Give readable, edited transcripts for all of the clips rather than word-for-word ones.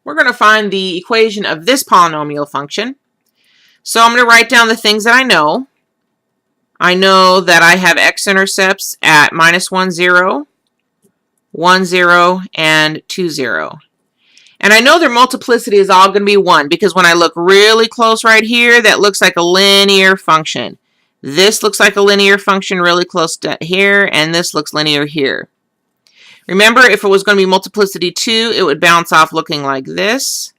we're going to find the equation of this polynomial function. So I'm going to write down the things that I know. I know that I have x-intercepts at -1, 0, 1, 0, and 2, 0. And I know their multiplicity is all going to be 1 because when I look really close right here, that looks like a linear function. This looks like a linear function really close to here, and this looks linear here. Remember, if it was going to be multiplicity 2, it would bounce off looking like this.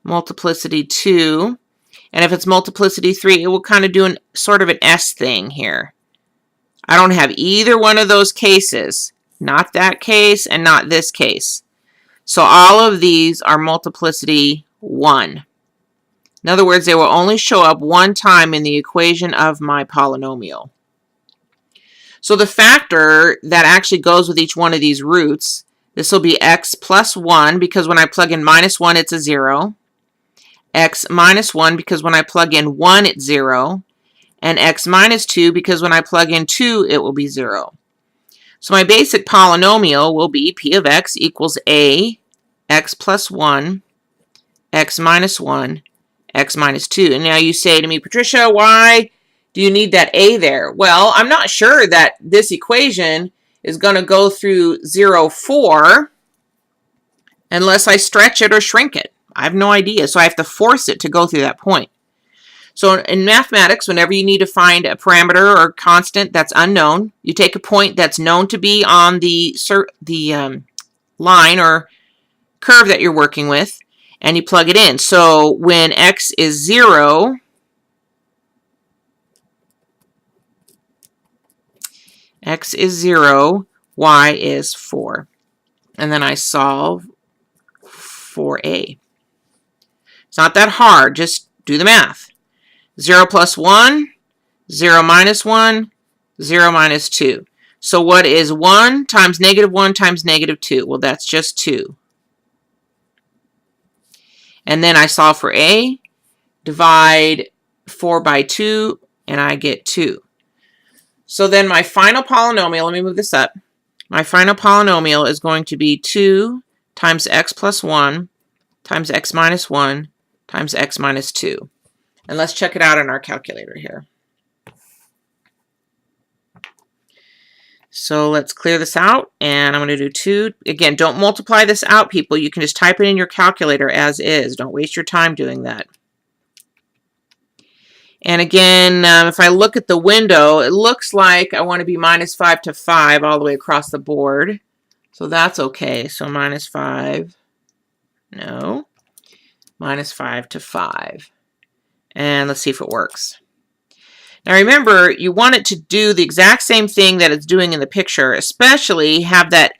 Multiplicity 2. And if it's multiplicity 3, it will kind of do sort of an S thing here. I don't have either one of those cases. Not that case and not this case. So all of these are multiplicity 1. In other words, they will only show up one time in the equation of my polynomial. So the factor that actually goes with each one of these roots, this will be x plus 1 because when I plug in -1, it's a 0. X minus 1 because when I plug in 1, it's 0. And x minus 2 because when I plug in 2, it will be 0. So my basic polynomial will be p of x equals a, x plus 1, x minus 1, x minus 2. And now you say to me, Patricia, why do you need that a there? Well, I'm not sure that this equation is going to go through 0, 4 unless I stretch it or shrink it. I have no idea, so I have to force it to go through that point. So in mathematics, whenever you need to find a parameter or constant that's unknown, you take a point that's known to be on the line or curve that you're working with, and you plug it in. So when x is 0, x is 0, y is 4. And then I solve for a. It's not that hard, just do the math. 0 plus 1, 0 minus 1, 0 minus 2. So what is 1 times -1 times -2? Well, that's just 2. And then I solve for a, divide 4 by 2, and I get 2. So then my final polynomial, let me move this up. My final polynomial is going to be 2 times x plus 1 times x minus 1 times x minus 2. And let's check it out in our calculator here. So let's clear this out, and I'm going to do 2. Again, don't multiply this out, people. You can just type it in your calculator as is. Don't waste your time doing that. And again, if I look at the window, it looks like I want to be -5 to 5 all the way across the board. So that's okay. So -5, no, -5 to 5. And let's see if it works. Now remember, you want it to do the exact same thing that it's doing in the picture, especially have that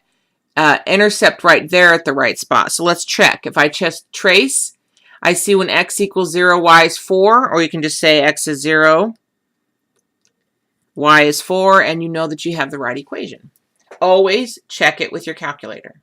intercept right there at the right spot. So let's check. If I just trace, I see when x equals 0, y is 4, or you can just say x is 0, y is 4, and you know that you have the right equation. Always check it with your calculator.